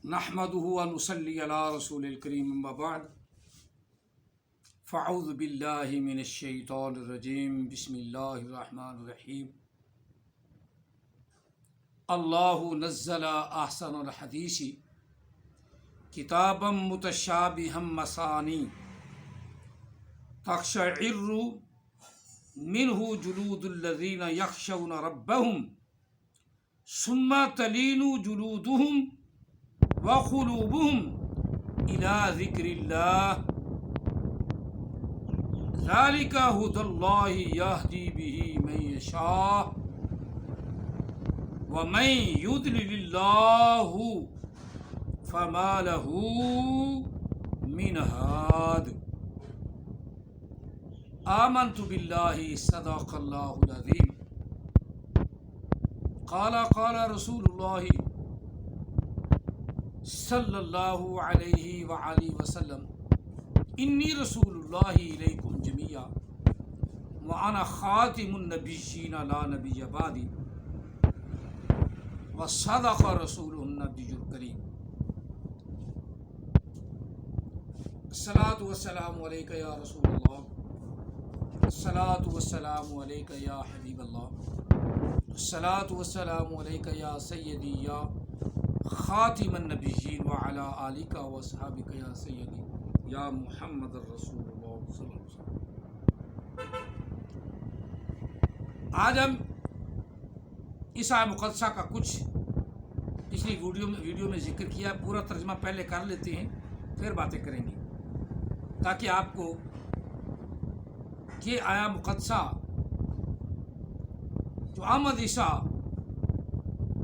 نحمده ونصلي على رسول الكريم اما بعد فاعوذ بالله من الشيطان الرجيم بسم الله الرحمن الرحيم الله نزل احسن الحديث كتابا متشابها مثاني تقشعر منه جلود الذين يخشون ربهم ثم تلين جلودهم وقلوبهم إلى ذكر الله ذلك هدى الله يهدي به من يشاء ومن يضلل الله فما له من هاد آمنت بالله صدق الله العظيم قال رسول الله صلی اللہ علیہ وآلہ وسلم انی رسول اللہ علیکم جمیعا وانا خاتم النبیین لا نبی بعدی وصدق رسول النبی الکریم الصلاۃ والسلام علیک یا رسول اللہ الصلاۃ والسلام علیک یا حبیب اللہ الصلاۃ والسلام علیک یا سیدی یا خاتم النبیین وعلی آلک و صحابک یا سیدی یا محمد الرسول اللہ صلی اللہ علیہ وسلم۔ آج ہم اس آیہ مقدسہ کا کچھ پچھلی ویڈیو میں ذکر کیا، پورا ترجمہ پہلے کر لیتے ہیں پھر باتیں کریں گے تاکہ آپ کو یہ آیہ مقدسہ جو احمد عیسیٰ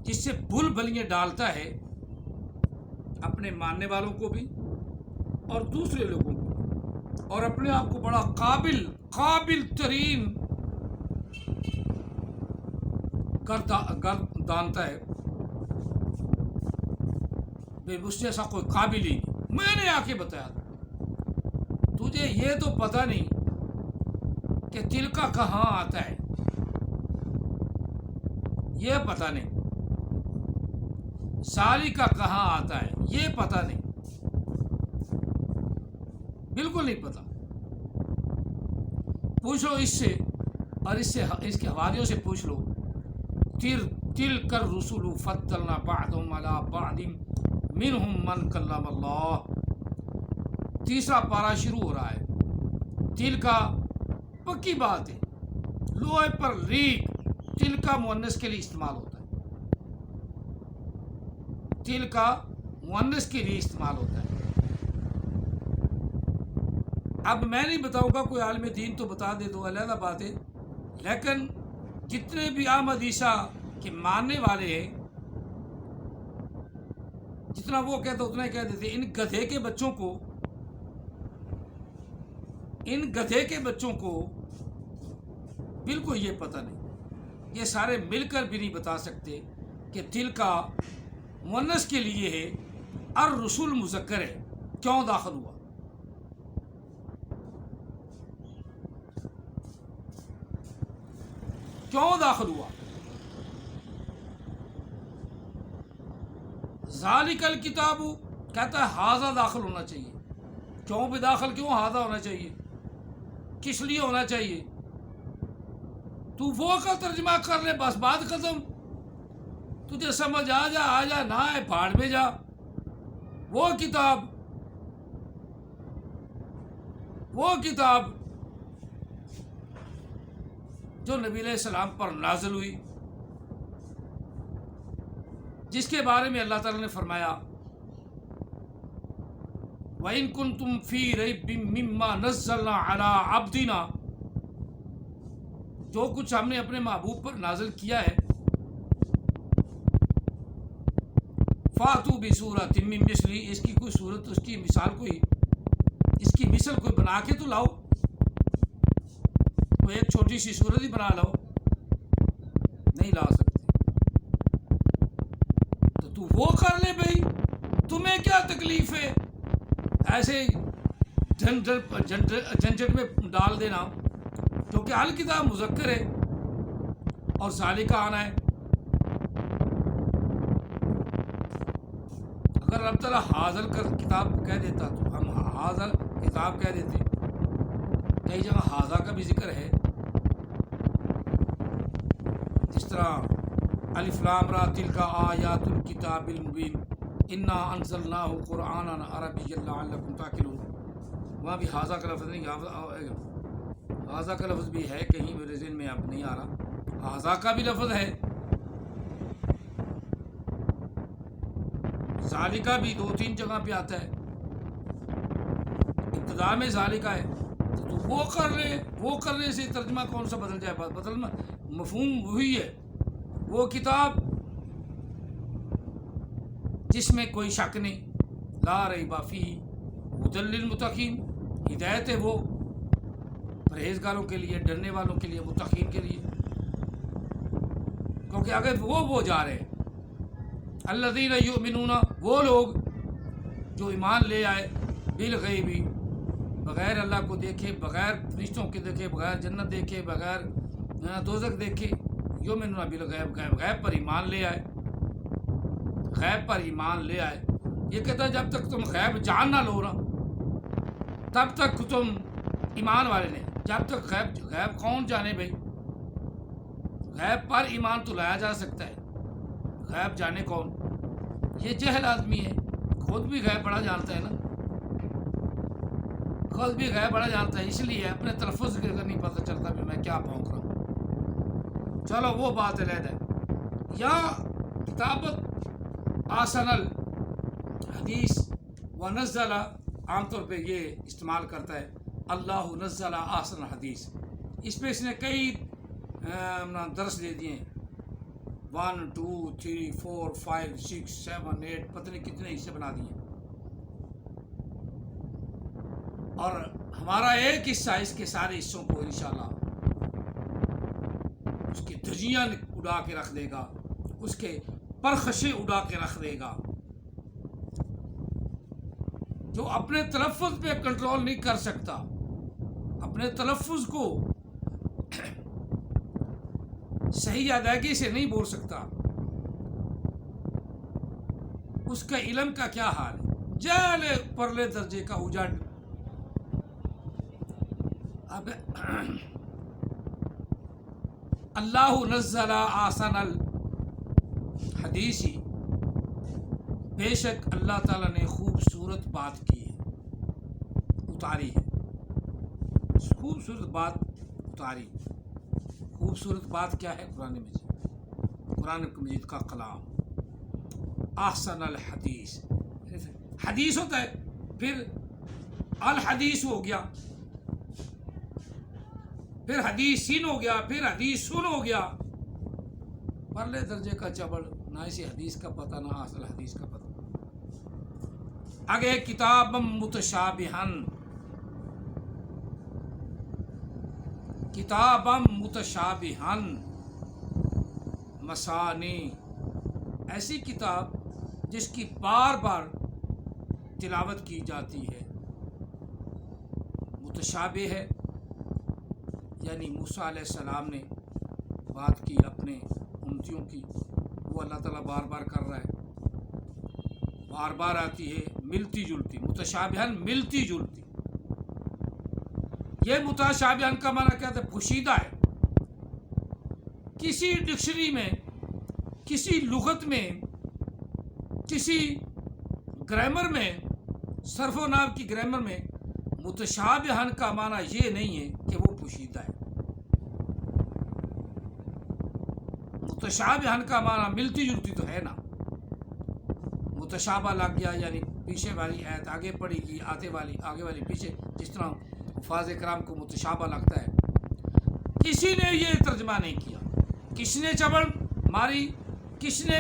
جس سے بل بلیاں ڈالتا ہے اپنے ماننے والوں کو بھی اور دوسرے لوگوں کو بھی، اور اپنے آپ کو بڑا قابل ترین گردانتا ہے، بے مجھ سے ایسا کوئی قابل ہی نہیں، میں نے آ کے بتایا تجھے یہ تو پتہ نہیں کہ دل کا کہاں آتا ہے، یہ پتہ نہیں، سالی کا کہاں آتا ہے یہ پتہ نہیں، بالکل نہیں پتہ۔ پوچھو اس سے، اور اس کے حواریوں سے پوچھ لو، تلک الرسل فضلنا بعضهم على بعض منهم من کلم اللہ۔ تیسرا پارہ شروع ہو رہا ہے، تل کا پکی بات ہے، لوہے پر ریگ تل کا مؤنث کے لیے استعمال ہوتا ہے، تل کا مؤنث کے لیے استعمال ہوتا ہے۔ اب میں نہیں بتاؤں گا، کوئی عالم دین تو بتا دے تو علیحدہ بات ہے، لیکن جتنے بھی احمد عیسیٰ کے ماننے والے ہیں، جتنا وہ کہتے اتنا ہی کہہ دیتے، ان گدھے کے بچوں کو بالکل یہ پتہ نہیں، یہ سارے مل کر بھی نہیں بتا سکتے کہ دل کا مؤنث کے لیے ہے، الرسول مذکر ہے، کیوں داخل ہوا؟ کیوں داخل ہوا؟ ذالک الکتاب کہتا ہے ہاذا داخل ہونا چاہیے، کیوں بھی داخل کیوں ہاذا ہونا چاہیے، کس لیے ہونا چاہیے؟ تو وہ کا ترجمہ کر لے، بس بات ختم، تجھے سمجھ آ جا نہ آئے پہاڑ میں جا۔ وہ کتاب جو نبی علیہ السلام پر نازل ہوئی، جس کے بارے میں اللہ تعالیٰ نے فرمایا وَإِن كُنتُمْ فِي رَيْبٍ مِّمَّا نَزَّلْنَا عَلَىٰ عَبْدِنَا، جو کچھ ہم نے اپنے محبوب پر نازل کیا ہے، فَأْتُوا بِسُورَةٍ مِّن مِّثْلِهِ، اس کی کوئی صورت، اس کی مثال کوئی، اس کی مثل کوئی بنا کے تو لاؤ، کوئی ایک چھوٹی سی صورت ہی بنا لاؤ، نہیں لا سکتے، تو وہ کر لے بھائی، تمہیں کیا تکلیف ہے ایسے جھنجٹ میں ڈال دینا، کیونکہ الکتاب مذکر ہے اور ذالک آنا ہے۔ اگر اللہ تعالیٰ حاضر کر کتاب کہہ دیتا تو ہم حاضر کتاب کہہ دیتے. کئی جگہ حاضر کا بھی ذکر ہے، جس طرح الف لام را تلک آیات الکتاب المبین انا انزلناہ قرآنا عربیا لعلکم تعقلون. وہاں بھی حاضر کا لفظ نہیں، حاضر کا لفظ بھی ہے، کہیں میرے ذہن میں اب نہیں آ رہا. حاضر کا بھی لفظ ہے، ذالکہ بھی 2-3 جگہ پہ آتا ہے. ابتدا میں ذالکہ ہے تو وہ کرنے سے ترجمہ کون سا بدل جائے؟ بدلنا مفہوم وہی ہے. وہ کتاب جس میں کوئی شک نہیں، لا ریب فیہ ھدی للمتقین، ہدایت ہے وہ پرہیزگاروں کے لیے، ڈرنے والوں کے لیے، متقین کے لیے. کیونکہ اگر وہ جا رہے ہیں الذین یؤمنون، وہ لوگ جو ایمان لے آئے بالغیب، بغیر اللہ کو دیکھے، بغیر فرشتوں کے دیکھے، بغیر جنت دیکھے، بغیر دوزخ دیکھے، یؤمنون بالغیب، غیب پر ایمان لے آئے، غیب پر ایمان لے آئے. یہ کہتا ہے جب تک تم غیب جان نہ لو نا تب تک تم ایمان والے نہیں. جب تک غیب کون جانے بھائی؟ غیب پر ایمان تو لایا جا سکتا ہے، غیب جانے کون؟ یہ جہل آدمی ہے، خود بھی غیب بڑا جانتا ہے نا، خود بھی غیب بڑا جانتا ہے، اس لیے اپنے تلفظ کے نہیں پتہ چلتا کہ میں کیا بھونک رہا ہوں. چلو وہ بات علیحدہ ہے. یا کتابت آسن الحدیث و نزل، عام طور پہ یہ استعمال کرتا ہے اللہ نزل آسن الحدیث. اس پہ اس نے کئی درس دے دیے ہیں، 1 2 3 4 5 6 7 8 پتہ نہیں کتنے حصے بنا دیے. اور ہمارا ایک حصہ اس کے سارے حصوں کو انشاءاللہ اس کی دھجیاں اڑا کے رکھ دے گا، اس کے پرخشیں اڑا کے رکھ دے گا. جو اپنے تلفظ پہ کنٹرول نہیں کر سکتا، اپنے تلفظ کو صحیح ادائیگی سے نہیں بول سکتا، اس کا علم کا کیا حال ہے؟ جہل پرلے درجے کا اجاڑ. اب اللہ نزل احسن الحدیث، بے شک اللہ تعالیٰ نے خوبصورت بات کی ہے، اتاری ہے، خوبصورت بات اتاری. خوبصورت بات کیا ہے؟ قرآن مجید، قرآن مجید کا کلام. احسن الحدیث، حدیث ہوتا ہے، پھر الحدیث ہو گیا، پھر حدیثین ہو گیا، پھر حدیثن ہو گیا. پرلے درجے کا چبڑ، نہ اسے حدیث کا پتہ نہ اصل حدیث کا پتہ. آگے کتاب متشابہن، کتاب متشابہن مثانی، ایسی کتاب جس کی بار بار تلاوت کی جاتی ہے. متشابہ ہے یعنی موسیٰ علیہ السلام نے بات کی اپنے امتیوں کی، وہ اللہ تعالیٰ بار بار کر رہا ہے، بار بار آتی ہے، ملتی جلتی. متشابہن ملتی جلتی. یہ متشابہن کا معنی کیا ہے؟ پوشیدہ ہے. کسی ڈکشنری میں، کسی لغت میں، کسی گرامر میں، صرف و نحو کی گرامر میں متشابہن کا معنی یہ نہیں ہے کہ وہ پوشیدہ ہے. متشابہن کا معنی ملتی جلتی تو ہے نا. متشابہ لگ گیا یعنی پیچھے والی آیت آگے پڑے گی، آگے والی پیچھے، جس طرح حفاظ کرام کو متشابہ لگتا ہے. کسی نے یہ ترجمہ نہیں کیا. کس نے چبڑ ماری، کس نے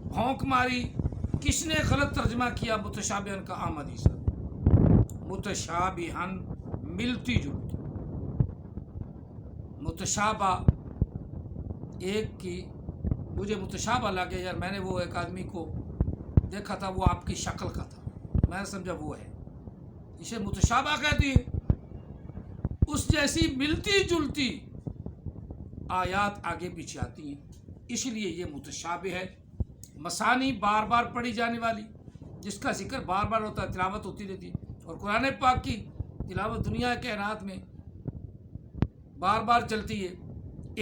بھونک ماری، کس نے غلط ترجمہ کیا متشابہن کا عام حدیث. متشابہن ملتی جلتی. متشابہ ایک کی مجھے متشابہ لگے، یار میں نے وہ ایک آدمی کو دیکھا تھا، وہ آپ کی شکل کا تھا، میں نے سمجھا وہ ہے، اسے متشابہ کہتی ہے. اس جیسی ملتی جلتی آیات آگے پیچھے آتی ہیں، اس لیے یہ متشابہ ہے. مثانی بار بار پڑھی جانے والی، جس کا ذکر بار بار ہوتا ہے، تلاوت ہوتی رہتی ہے. اور قرآن پاک کی تلاوت دنیا کے کائنات میں بار بار چلتی ہے.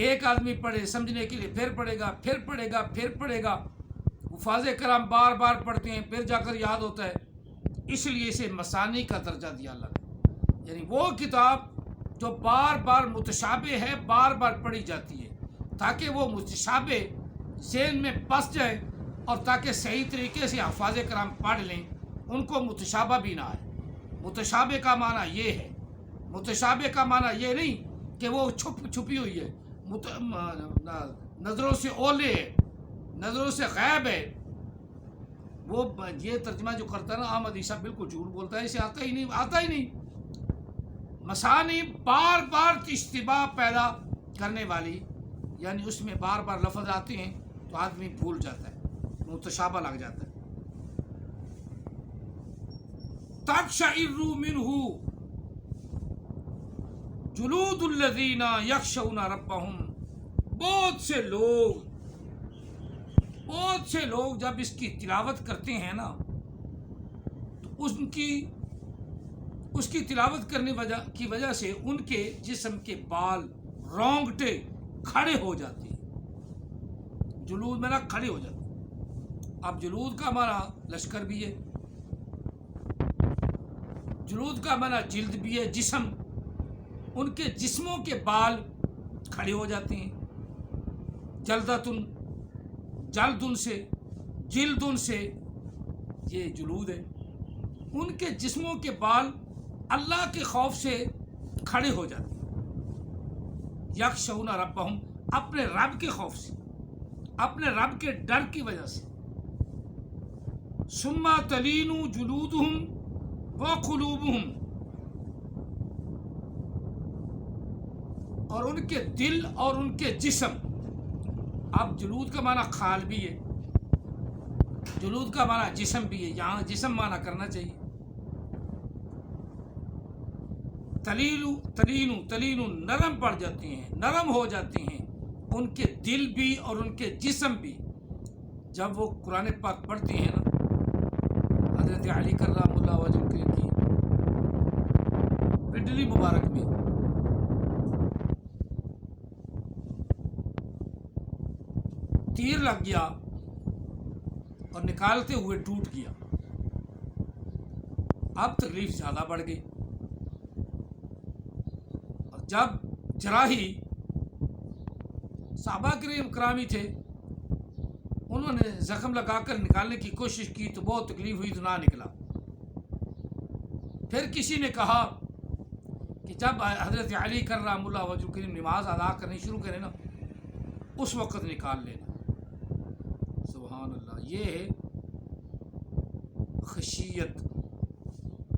ایک آدمی پڑھے سمجھنے کے لیے پھر پڑھے گا، پھر پڑھے گا، پھر پڑھے گا. حفاظ کرام بار بار پڑھتے ہیں، پھر جا کر یاد ہوتا ہے. اس لیے اسے مثانی کا درجہ دیا اللہ نے. یعنی وہ کتاب جو بار بار متشابہ ہے، بار بار پڑھی جاتی ہے تاکہ وہ متشابہ ذہن میں بس جائے اور تاکہ صحیح طریقے سے حفاظ کرام پڑھ لیں، ان کو متشابہ بھی نہ آئے. متشابہ کا معنی یہ ہے، متشابہ کا معنی یہ نہیں کہ وہ چھپی ہوئی ہے، نظروں سے اولے ہے، نظروں سے غائب ہے. وہ یہ ترجمہ جو کرتا ہے نا احمد عیسیٰ، بالکل جھوٹ بولتا ہے، اسے آتا ہی نہیں. مثانی بار بار اشتباہ پیدا کرنے والی، یعنی اس میں بار بار لفظ آتے ہیں تو آدمی بھول جاتا ہے، متشابہ لگ جاتا ہے. تقشعر منہ جلود الذین یخشون ربہم. بہت سے لوگ جب اس کی تلاوت کرتے ہیں نا تو اس کی تلاوت کرنے کی وجہ سے ان کے جسم کے بال، رونگٹے کھڑے ہو جاتے ہیں. جلود میں نا کھڑے ہو جاتے ہیں. اب جلود کا معنی لشکر بھی ہے، جلود کا معنی جلد بھی ہے، جسم. ان کے جسموں کے بال کھڑے ہو جاتے ہیں. جلدن سے یہ جلود ہے. ان کے جسموں کے بال اللہ کے خوف سے کھڑے ہو جاتے ہیں. یخشون ربہم، اپنے رب کے خوف سے، اپنے رب کے ڈر کی وجہ سے. ثم تلین جلودہم وقلوبہم، اور ان کے دل اور ان کے جسم. اب جلود کا معنی خال بھی ہے، جلود کا معنی جسم بھی ہے، یہاں جسم معنی کرنا چاہیے. تلین نرم پڑ جاتے ہیں، نرم ہو جاتے ہیں ان کے دل بھی اور ان کے جسم بھی. جب وہ قرآن پاک پڑھتے ہیں نا، حضرت علی کرم اللہ وجہ کی پنڈلی مبارک میں تیر لگ گیا اور نکالتے ہوئے ٹوٹ گیا. اب تکلیف زیادہ بڑھ گئی. اور جب جراحی، صحابہ کرامی تھے، انہوں نے زخم لگا کر نکالنے کی کوشش کی تو بہت تکلیف ہوئی تو نہ نکلا. پھر کسی نے کہا کہ جب حضرت علی کرم اللہ وجہ کریم نماز ادا کرنی شروع کریں نا، اس وقت نکال لینا. سبحان اللہ. یہ ہے خشیت،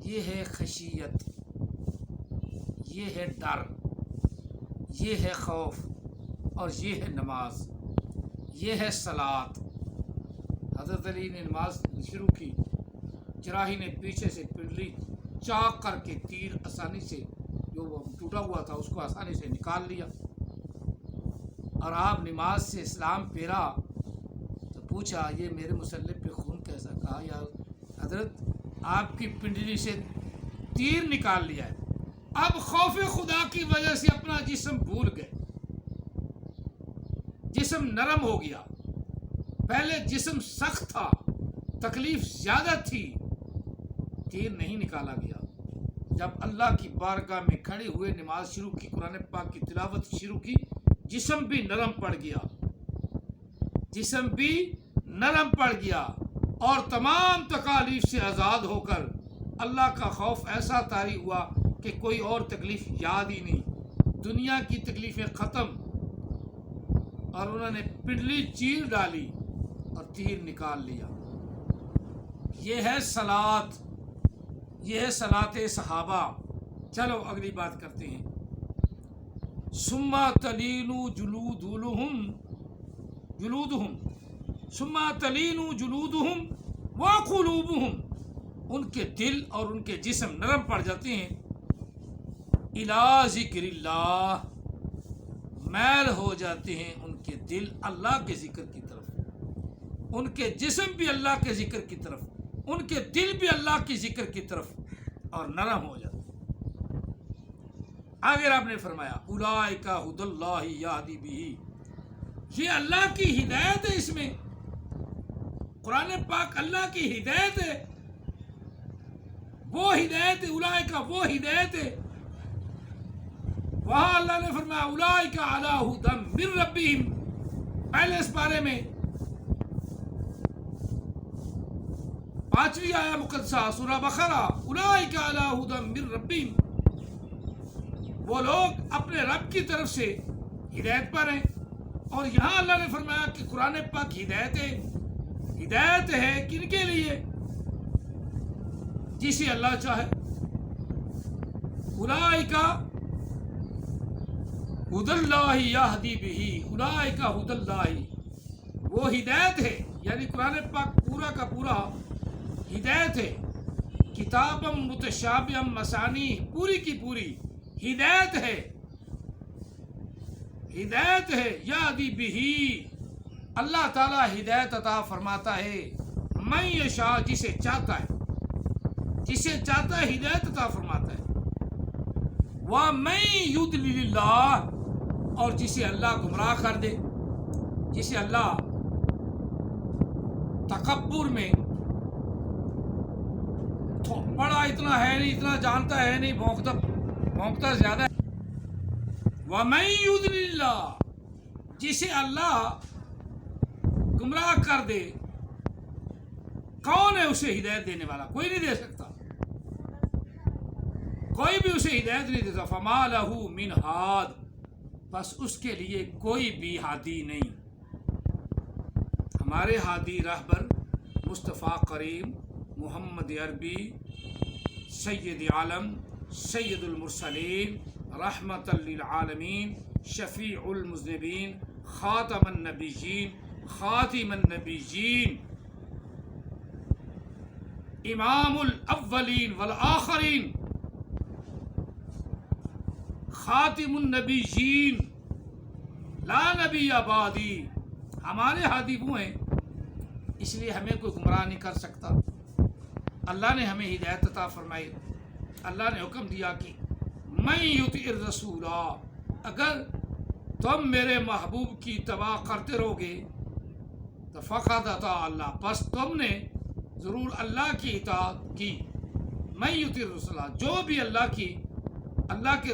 یہ ہے خشیت، یہ ہے ڈر، یہ ہے خوف، اور یہ ہے نماز، یہ ہے صلاۃ. حضرت علی نے نماز شروع کی، جراحی نے پیچھے سے پنڈلی چاک کر کے تیر آسانی سے، جو وہ ٹوٹا ہوا تھا اس کو آسانی سے نکال لیا. اور آپ نماز سے اسلام پھیرا تو پوچھا یہ میرے مسلح پہ خون کیسا؟ کہا یا حضرت آپ کی پنڈلی سے تیر نکال لیا ہے. اب خوف خدا کی وجہ سے اپنا جسم بھول گئے، جسم نرم ہو گیا. پہلے جسم سخت تھا، تکلیف زیادہ تھی، تیر نہیں نکالا گیا. جب اللہ کی بارگاہ میں کھڑے ہوئے نماز شروع کی، قرآن پاک کی تلاوت شروع کی، جسم بھی نرم پڑ گیا، جسم بھی نرم پڑ گیا، اور تمام تکالیف سے آزاد ہو کر اللہ کا خوف ایسا طاری ہوا کہ کوئی اور تکلیف یاد ہی نہیں. دنیا کی تکلیفیں ختم، اور انہوں نے پنڈلی چیر ڈالی اور تیر نکال لیا. یہ ہے صلاۃ، یہ ہے صلاۃ صحابہ. چلو اگلی بات کرتے ہیں. ثم تلین جلودہم ثم تلین جلودہم وقلوبہم، ان کے دل اور ان کے جسم نرم پڑ جاتے ہیں. الی ذکر اللہ، میل ہو جاتے ہیں ان کے دل اللہ کے ذکر کی طرف، ان کے جسم بھی اللہ کے ذکر کی طرف. ان کے دل بھی اللہ کی ذکر کی طرف اور نرم ہو جاتے. آگے آپ نے فرمایا اولئک ھدی اللہ یہدی بہ، یہ اللہ کی ہدایت ہے. اس میں قرآن پاک اللہ کی ہدایت ہے، وہ ہدایت ہے. اولئک وہ ہدایت ہے. وہاں اللہ نے فرمایا اولئک علی ھدی من ربہم، پہلے اس بارے میں 5ویں آیہ مقدسہ سورہ بقرہ، اولئک علی ھدی من ربہم، وہ لوگ اپنے رب کی طرف سے ہدایت پر ہیں. اور یہاں اللہ نے فرمایا کہ قرآن پاک ہدایت ہے کن کے لیے؟ جسے اللہ چاہے. اولئک ھدی اللہ یہدی بہ، اولئک ھدی اللہ وہ ہدایت ہے، یعنی قرآن پاک پورا کا پورا ہدایت ہے. کتابم متشابہم مثانی، پوری کی پوری ہدایت ہے. یہدی بہ، اللہ تعالیٰ ہدایت عطا فرماتا ہے. من یشاء، جسے چاہتا ہے ہدایت عطا فرماتا ہے. ومن یضلل اللہ، اور جسے اللہ گمراہ کر دے، جسے اللہ تکبر میں بڑا اتنا ہے نہیں، اتنا جانتا ہے نہیں، بھونکتا زیادہ ہے. وَمَن يُضْلِلِ اللَّهُ، جسے اللہ گمراہ کر دے. کون ہے اسے ہدایت دینے والا؟ کوئی نہیں دے سکتا، کوئی بھی اسے ہدایت نہیں دیتا. فَمَا لَهُ مِنْ هَادٍ، بس اس کے لیے کوئی بھی ہادی نہیں. ہمارے ہادی رہبر مصطفیٰ کریم محمد عربی سید عالم سید المرسلین رحمت للعالمین شفیع المذنبین خاتم النبیین امام الاولین والآخرین خاتم النبیین لا نبی بعدی. ہمارے ہادی وہ ہیں، اس لیے ہمیں کوئی گمراہ نہیں کر سکتا. اللہ نے ہمیں ہدایت عطا فرمائی. اللہ نے حکم دیا کہ من یطع الرسول، اگر تم میرے محبوب کی اتباع کرتے رہو گے تو فقط اطاع اللہ، بس تم نے ضرور اللہ کی اطاعت کی. من یطع الرسول، جو بھی اللہ کے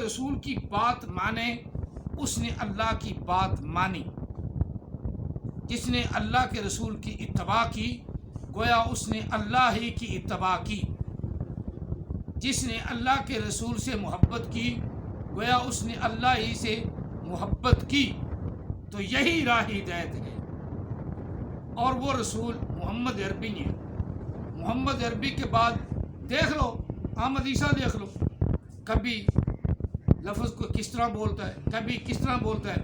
رسول کی بات مانے، اس نے اللہ کی بات مانی. جس نے اللہ کے رسول کی اتباع کی گویا اس نے اللہ ہی کی اتباع کی. جس نے اللہ کے رسول سے محبت کی گویا اس نے اللہ ہی سے محبت کی. تو یہی راہ ہدایت ہے. اور وہ رسول محمد عربی نے. محمد عربی کے بعد دیکھ لو احمد عیسیٰ، دیکھ لو کبھی لفظ کو کس طرح بولتا ہے، کبھی کس طرح بولتا ہے.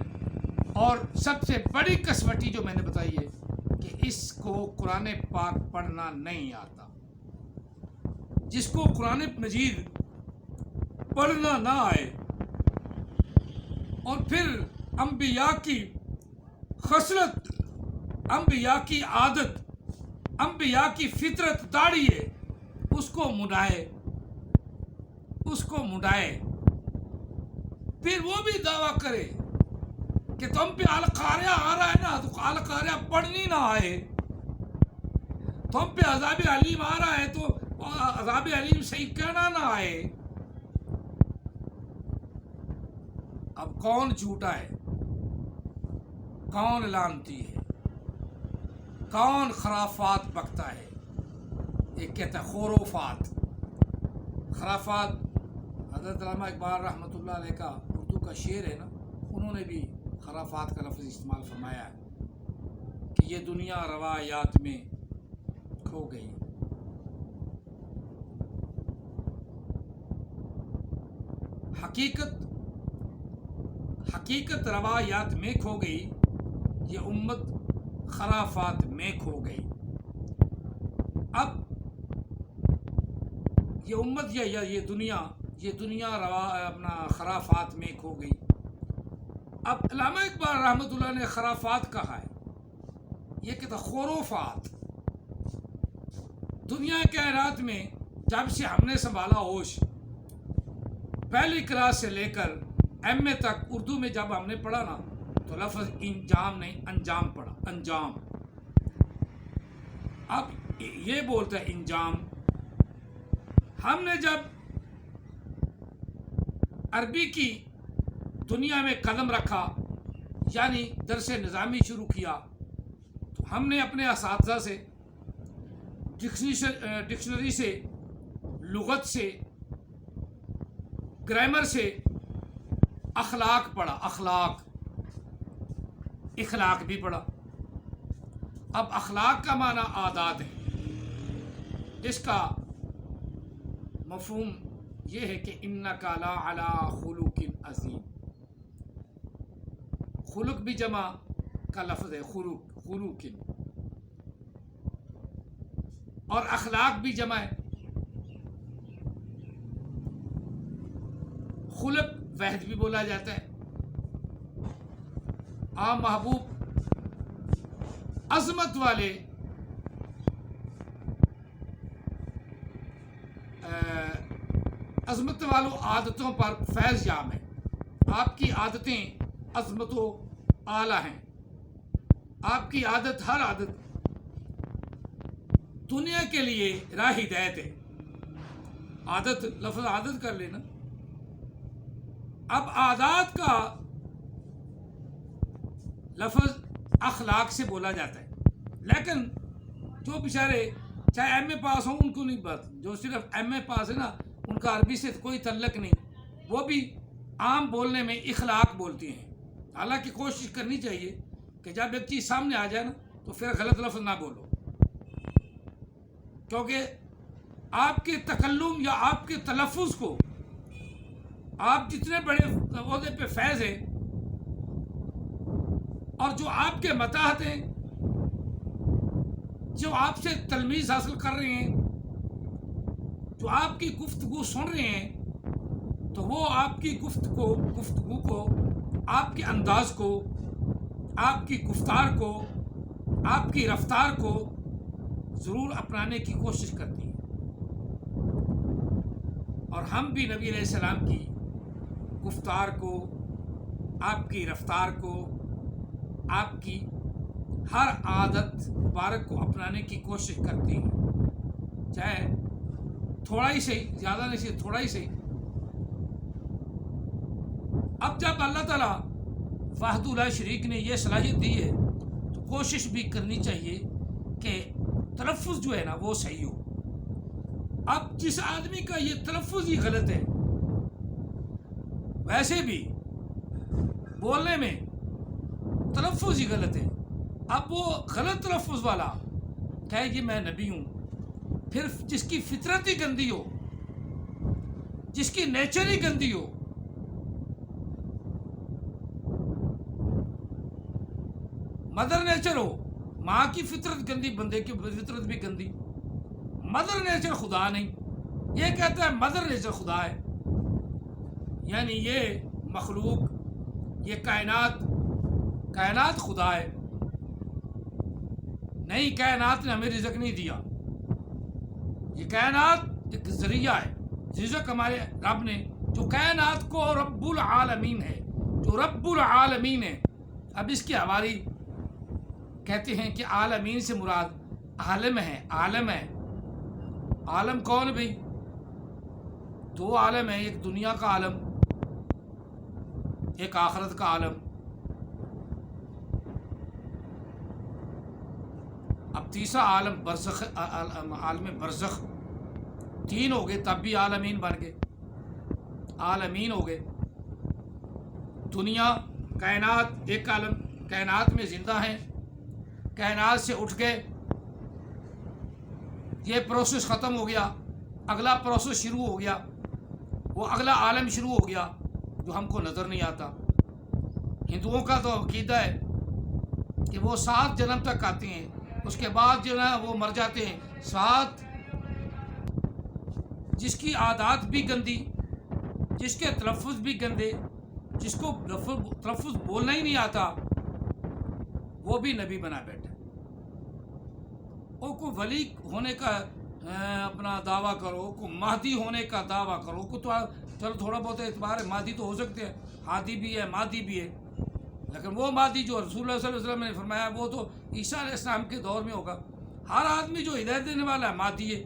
اور سب سے بڑی کسوٹی جو میں نے بتائی ہے کہ اس کو قرآن پاک پڑھنا نہیں آتا. جس کو قرآن مجید پڑھنا نہ آئے اور پھر انبیاء کی خصلت، انبیاء کی عادت، انبیاء کی فطرت داڑھی ہے، اس کو مڈائے پھر وہ بھی دعویٰ کرے کہ تم پہ القاریہ آ رہا ہے نا تو القاریہ پڑھنی نہ آئے، تم پہ عذاب علیم آ رہا ہے تو عذاب علیم صحیح کہنا نہ آئے. اب کون جھوٹا ہے، کون لعنتی ہے، کون خرافات بکتا ہے؟ ایک کہتا ہے خرافات. حضرت علامہ اقبال رحمۃ اللہ علیہ کا اردو کا شعر ہے نا، انہوں نے بھی خرافات کا لفظ استعمال فرمایا ہے کہ یہ دنیا روایات میں کھو گئی. حقیقت روایات میں کھو گئی، یہ امت خرافات میں کھو گئی. اب یہ امت یا یہ دنیا اپنا خرافات میں کھو گئی. اب علامہ اقبال رحمۃ اللہ نے خرافات کہا ہے، یہ کہتا خرافات. دنیا کائنات میں جب سے ہم نے سنبھالا ہوش، پہلی کلاس سے لے کر ایم اے تک اردو میں جب ہم نے پڑھا نا تو لفظ انجام نہیں انجام پڑھا، انجام۔ اب یہ بولتا ہے انجام۔ ہم نے جب عربی کی دنیا میں قدم رکھا، یعنی درس نظامی شروع کیا، تو ہم نے اپنے اساتذہ سے ڈکشنری سے، لغت سے، گرامر سے اخلاق پڑھا، اخلاق بھی پڑھا۔ اب اخلاق کا معنی عادات ہے، اس کا مفہوم یہ ہے کہ انک لعلی خلق عظیم۔ خلق بھی جمع کا لفظ ہے، خلق، اور اخلاق بھی جمع ہے۔ خلق وحد بھی بولا جاتا ہے۔ عام محبوب عظمت والے عظمت والوں عادتوں پر فیض یاب ہے۔ آپ کی عادتیں عظمت و اعلیٰ ہیں۔ آپ کی عادت، ہر عادت دنیا کے لیے راہ ہدایت ہے۔ عادت، لفظ عادت کر لینا۔ اب عادات کا لفظ اخلاق سے بولا جاتا ہے، لیکن جو بیچارے چاہے ایم اے پاس ہوں ان کو نہیں بات، جو صرف ایم اے پاس ہے نا ان کا عربی سے کوئی تعلق نہیں، وہ بھی عام بولنے میں اخلاق بولتی ہیں۔ حالانکہ کوشش کرنی چاہیے کہ جب ایک چیز سامنے آ جائے نا تو پھر غلط لفظ نہ بولو، کیونکہ آپ کے تکلم یا آپ کے تلفظ کو، آپ جتنے بڑے عہدے پہ فیض ہیں اور جو آپ کے متاحت ہیں، جو آپ سے تلمیذ حاصل کر رہے ہیں، جو آپ کی گفتگو سن رہے ہیں، تو وہ آپ کی گفتگو کو، آپ کے انداز کو، آپ کی گفتار کو، آپ کی رفتار کو ضرور اپنانے کی کوشش کرتی ہیں۔ اور ہم بھی نبی علیہ السلام کی گفتار کو، آپ کی رفتار کو، آپ کی ہر عادت مبارک کو اپنانے کی کوشش کرتی ہیں، چاہے تھوڑا ہی صحیح، زیادہ نہیں صحیح، تھوڑا ہی صحیح۔ اب جب اللہ تعالیٰ وحدہ لا شریک نے یہ صلاحیت دی ہے تو کوشش بھی کرنی چاہیے کہ تلفظ جو ہے نا وہ صحیح ہو۔ اب جس آدمی کا یہ تلفظ ہی غلط ہے، ویسے بھی بولنے میں تلفظ ہی غلط ہے، اب وہ غلط تلفظ والا کہے یہ میں نبی ہوں، پھر جس کی فطرت ہی گندی ہو، جس کی نیچر ہی گندی ہو، مدر نیچر ہو، ماں کی فطرت گندی، بندے کی فطرت بھی گندی، مدر نیچر خدا نہیں، یہ کہتا ہے مدر نیچر خدا ہے، یعنی یہ مخلوق، یہ کائنات خدا ہے، نہیں کائنات نے ہمیں رزق نہیں دیا، یہ کائنات ایک ذریعہ ہے، رزق ہمارے رب نے، جو کائنات کو رب العالمین ہے، جو رب العالمین ہے۔ اب اس کی ہماری کہتے ہیں کہ عالمین سے مراد عالم ہے، عالم ہے۔ عالم کون بھائی؟ دو عالم ہیں، ایک دنیا کا عالم، ایک آخرت کا عالم۔ اب تیسرا عالم برزخ، عالم برزخ، تین ہو گئے تب بھی عالمین بن گئے، عالمین ہو گئے۔ دنیا، کائنات، ایک عالم، کائنات میں زندہ ہیں، کائنات سے اٹھ گئے، یہ پروسیس ختم ہو گیا، اگلا پروسیس شروع ہو گیا، وہ اگلا عالم شروع ہو گیا جو ہم کو نظر نہیں آتا۔ ہندوؤں کا تو عقیدہ ہے کہ وہ 7 جنم تک آتے ہیں، اس کے بعد جو ہے وہ مر جاتے ہیں۔ 7 جس کی عادات بھی گندی، جس کے تلفظ بھی گندے، جس کو تلفظ بولنا ہی نہیں آتا، وہ بھی نبی بنا بیٹھا۔ اور کوئی ولی ہونے کا اپنا دعویٰ کرو، کو مہدی ہونے کا دعویٰ کرو، کو تو چلو تھوڑا بہت اعتبار ہے، مہدی تو ہو سکتے ہیں، ہادی بھی ہے مہدی بھی ہے، لیکن وہ مہدی جو رسول اللہ صلی اللہ علیہ وسلم نے فرمایا وہ تو عیسیٰ علیہ السلام کے دور میں ہوگا۔ ہر آدمی جو ہدایت دینے والا ہے مہدی ہے،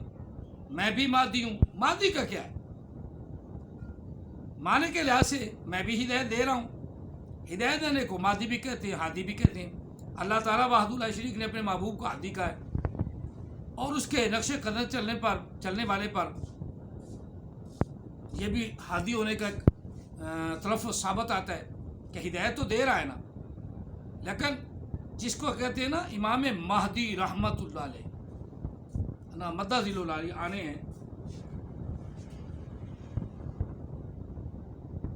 میں بھی مہدی ہوں۔ مہدی کا کیا ہے؟ معنی کے لحاظ سے میں بھی ہدایت دے رہا ہوں، ہدایت دینے کو مہدی بھی کہتے ہیں، ہادی بھی کہتے ہیں۔ اللہ تعالیٰ وحدہ لا شریک نے اپنے محبوب کو ہادی کہا ہے، اور اس کے نقش قدم چلنے والے پر یہ بھی ہادی ہونے کا ایک تلفظ ثابت آتا ہے کہ ہدایت تو دے رہا ہے نا، لیکن جس کو کہتے ہیں نا امام مہدی رحمت اللہ علیہ نا مدہ ذیل العالی آنے ہیں،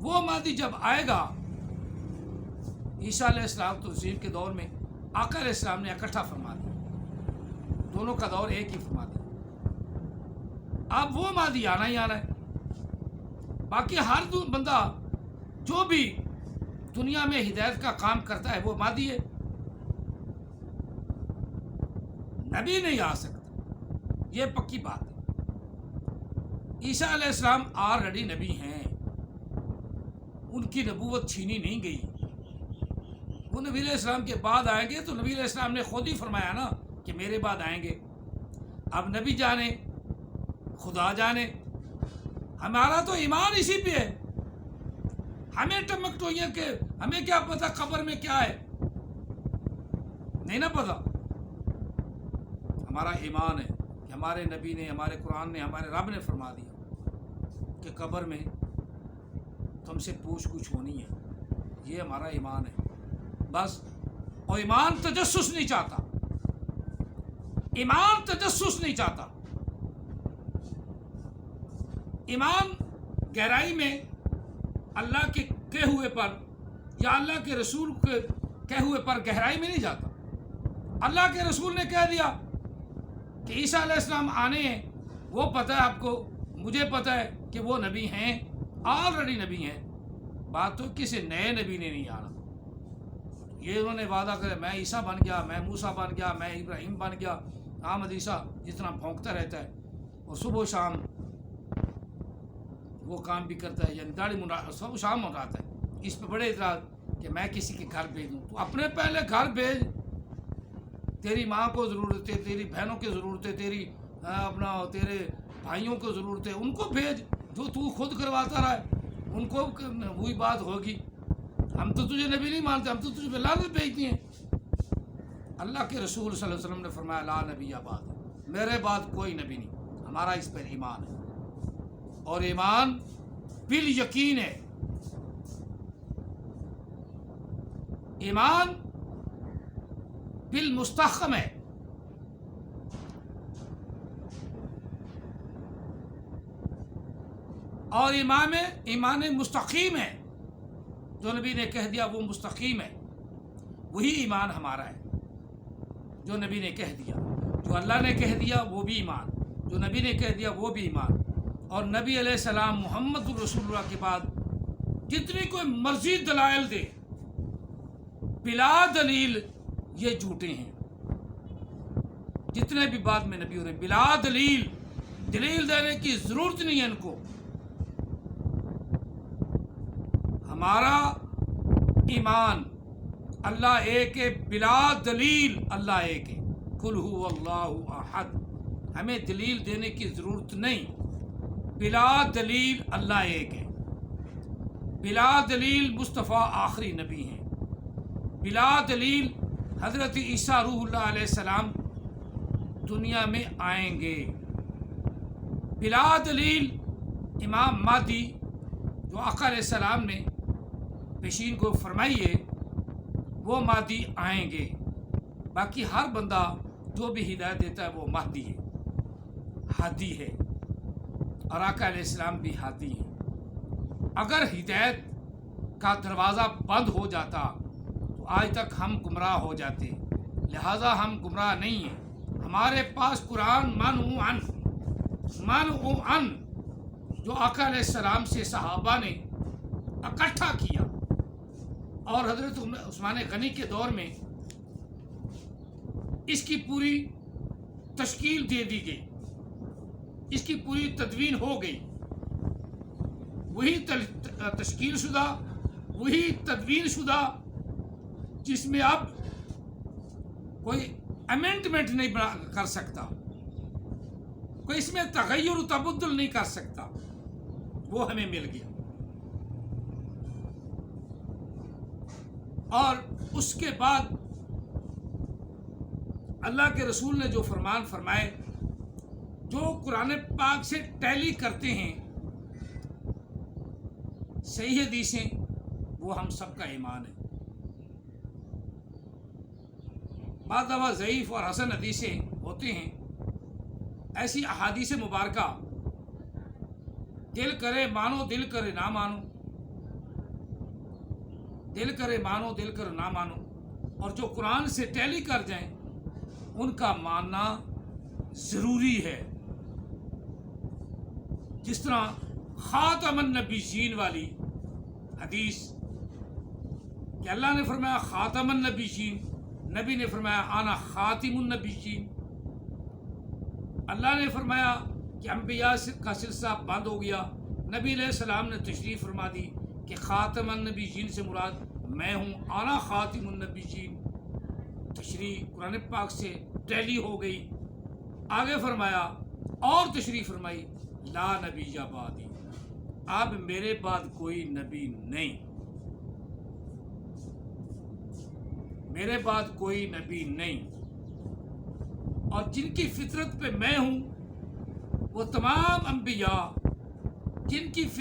وہ مہدی جب آئے گا عیسیٰ علیہ السلام تشریف کے دور میں آقا علیہ السلام نے اکٹھا فرما دیا، دونوں کا دور ایک ہی فرما دیا۔ اب وہ مہدی آنا ہی آنا ہے، باقی ہر بندہ جو بھی دنیا میں ہدایت کا کام کرتا ہے وہ مہدی ہے، نبی نہیں آ سکتا، یہ پکی بات ہے۔ عیسیٰ علیہ السلام آلریڈی نبی ہیں، ان کی نبوت چھینی نہیں گئی، وہ نبی علیہ السلام کے بعد آئیں گے، تو نبی علیہ السلام نے خود ہی فرمایا نا کہ میرے بعد آئیں گے۔ اب نبی جانے خدا جانے، ہمارا تو ایمان اسی پہ ہے، ہمیں ٹمکٹوئیاں کہ ہمیں کیا پتہ قبر میں کیا ہے، نہیں نا پتہ۔ ہمارا ایمان ہے کہ ہمارے نبی نے، ہمارے قرآن نے، ہمارے رب نے فرما دیا کہ قبر میں تم سے پوچھ گچھ ہونی ہے، یہ ہمارا ایمان ہے بس۔ اور ایمان تجسس نہیں چاہتا، ایمان تجسس نہیں چاہتا، ایمان گہرائی میں اللہ کے کہے ہوئے پر یا اللہ کے رسول کے کہے ہوئے پر گہرائی میں نہیں جاتا۔ اللہ کے رسول نے کہہ دیا کہ عیسیٰ علیہ السلام آنے ہیں، وہ پتہ ہے آپ کو، مجھے پتہ ہے کہ وہ نبی ہیں، آلریڈی نبی ہیں، بات تو کسی نئے نبی نے نہیں آنا۔ یہ انہوں نے وعدہ کرے میں عیسیٰ بن گیا، میں موسیٰ بن گیا، میں ابراہیم بن گیا، احمد عیسیٰ جتنا بھونکتا رہتا ہے اور صبح و شام وہ کام بھی کرتا ہے، یعنی داڑھی صبح و شام منڈاتا ہے، اس پہ بڑے اعتراض کہ میں کسی کے گھر بھیجوں، تو اپنے پہلے گھر بھیج، تیری ماں کو ضرورت ہے، تیری بہنوں کی ضرورت ہے، تیرے بھائیوں کو ضرورت ہے، ان کو بھیج، جو تو خود کرواتا رہا ہے ان کو وہی بات ہوگی۔ ہم تو تجھے نبی نہیں مانتے، ہم تو تجھے پہ لعنت بھیجتی ہیں۔ اللہ کے رسول صلی اللہ علیہ وسلم نے فرمایا لا نبی بعد، میرے بعد کوئی نبی نہیں، ہمارا اس پر ایمان ہے، اور ایمان بالیقین ہے، ایمان بالمستحکم ہے۔ اور ایمان مستقیم ہے، جو نبی نے کہہ دیا وہ مستقیم ہے، وہی ایمان ہمارا ہے، جو نبی نے کہہ دیا، جو اللہ نے کہہ دیا وہ بھی ایمان، جو نبی نے کہہ دیا وہ بھی ایمان۔ اور نبی علیہ السلام محمد الرسول اللہ کے بعد جتنی کوئی مرضی دلائل دے، بلا دلیل یہ جھوٹے ہیں، جتنے بھی بعد میں نبی ہو رہے ہیں بلا دلیل دینے کی ضرورت نہیں ہے ان کو۔ ہمارا ایمان اللہ ایک ہے، بلا دلیل اللہ ایک ہے، قل هو اللہ احد، ہمیں دلیل دینے کی ضرورت نہیں، بلا دلیل اللہ ایک ہے، بلا دلیل مصطفیٰ آخری نبی ہیں، بلا دلیل حضرت عیسیٰ روح اللہ علیہ السلام دنیا میں آئیں گے، بلا دلیل امام مہدی جو آقا علیہ السلام نے پیشین کو فرمائی ہے وہ مہدی آئیں گے۔ باقی ہر بندہ جو بھی ہدایت دیتا ہے وہ مہدی ہے، ہادی ہے، اور آقا علیہ السلام بھی ہادی ہیں۔ اگر ہدایت کا دروازہ بند ہو جاتا تو آج تک ہم گمراہ ہو جاتے، لہٰذا ہم گمراہ نہیں ہیں، ہمارے پاس قرآن منعن جو آقا علیہ السلام سے صحابہ نے اکٹھا کیا، اور حضرت عثمان غنی کے دور میں اس کی پوری تشکیل دے دی گئی، اس کی پوری تدوین ہو گئی، وہی تشکیل شدہ، وہی تدوین شدہ، جس میں اب کوئی امینڈمنٹ نہیں کر سکتا، کوئی اس میں تغیر و تبدل نہیں کر سکتا، وہ ہمیں مل گیا۔ اور اس کے بعد اللہ کے رسول نے جو فرمان فرمائے، جو قرآن پاک سے ٹیلی کرتے ہیں صحیح حدیثیں، وہ ہم سب کا ایمان ہے۔ بعض دفعہ ضعیف اور حسن حدیثیں ہوتے ہیں، ایسی احادیث مبارکہ دل کرے مانو دل کرے نہ مانو، دل کرے مانو دل کرے نہ مانو، اور جو قرآن سے ٹیلی کر جائیں ان کا ماننا ضروری ہے۔ جس طرح خاتم النبیین والی حدیث کہ اللہ نے فرمایا خاتم النبیین، نبی نے فرمایا انا خاتم النبیین، اللہ نے فرمایا کہ انبیاء کا سلسلہ بند ہو گیا، نبی علیہ السلام نے تشریف فرما دی کہ خاتم النبیین سے مراد میں ہوں، انا خاتم النبیین، تشریح قرآن پاک سے ٹیلی ہو گئی۔ آگے فرمایا اور تشریح فرمائی لا نبی یا بعدی، اب میرے بعد کوئی نبی نہیں، میرے بعد کوئی نبی نہیں، اور جن کی فطرت پہ میں ہوں وہ تمام انبیاء جن کی